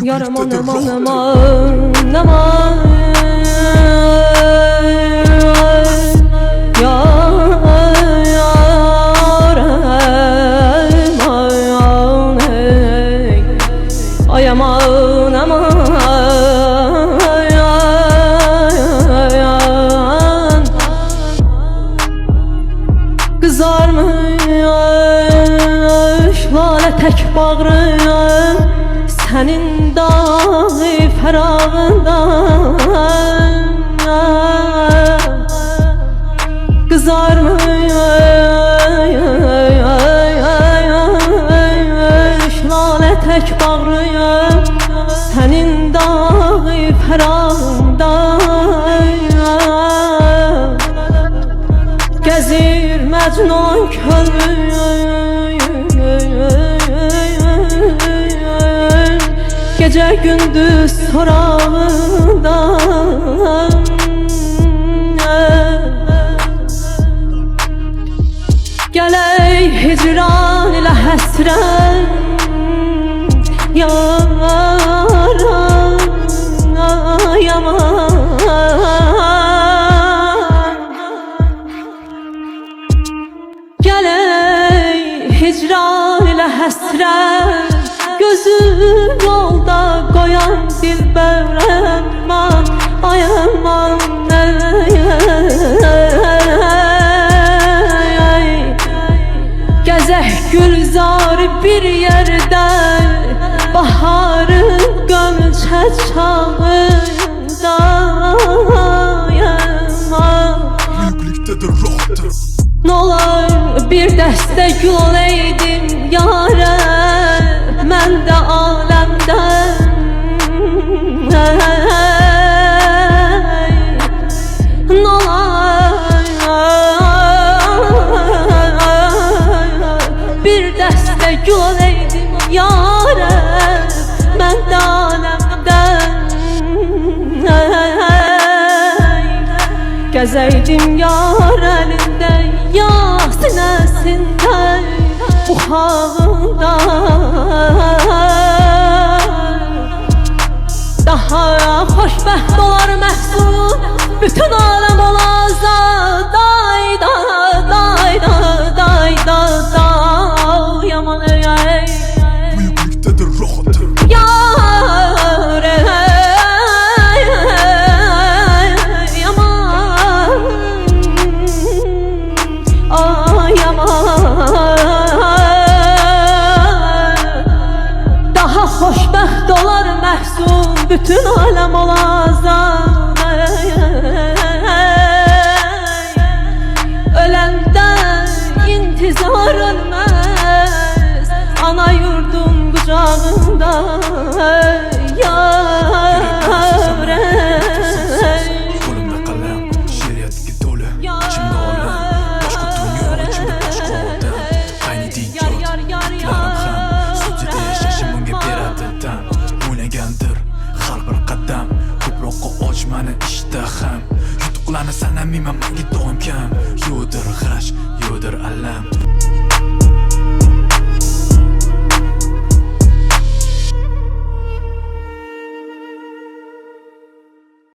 Yaram birliktedir aman rahat. aman aman. Ay aman aman, kızarmış lale tek bağrım, senin dağı ferağından. Kızarmış lale tek bağrım, senin dağı ferağından. Gezir Mecnun könlüm, gece gündüz sorağından. Gələk hicran ilə həsrət yaran yaman. Gələk hicran ilə həsrət, gözü yolda qoyan dilbərəm man. Ay aman gezək gülzarı bir yerdə, baharın gömçə çağında. Büyüklüktedir rahattır. Nolar bir dəstə gül olaydım yarə, mən də aləmdən. Bir dəstə gül olaydım yarə, mən də aləmdən. Gəzəydim yar əlində, ya sinəsində, buxağında. Daha xoşbəxt olar məhzun, bütün aləm olacaq. Day da day da day da da yaman ey. Büyüklüktedir rahattır. Yar yaman, ay yaman. Daha xoşbəxt olar məhzun, bütün aləm olacaq. Öləndən intizar ölməz, ana yurdum qucağında. Yar Kolumda kalem, şeriat dolu, içimde olan, başka dünya, içimde başka adam. Aynı değil yok, kutlarım ham, sözcüde yaşashimimga beradidan. O'ylagandir har bir qadam, ko'proqqa ochmani ishtaham. Yutuqlarni sanamayman, menga doim kam. Yo'dir g'ash, yo'dir alam.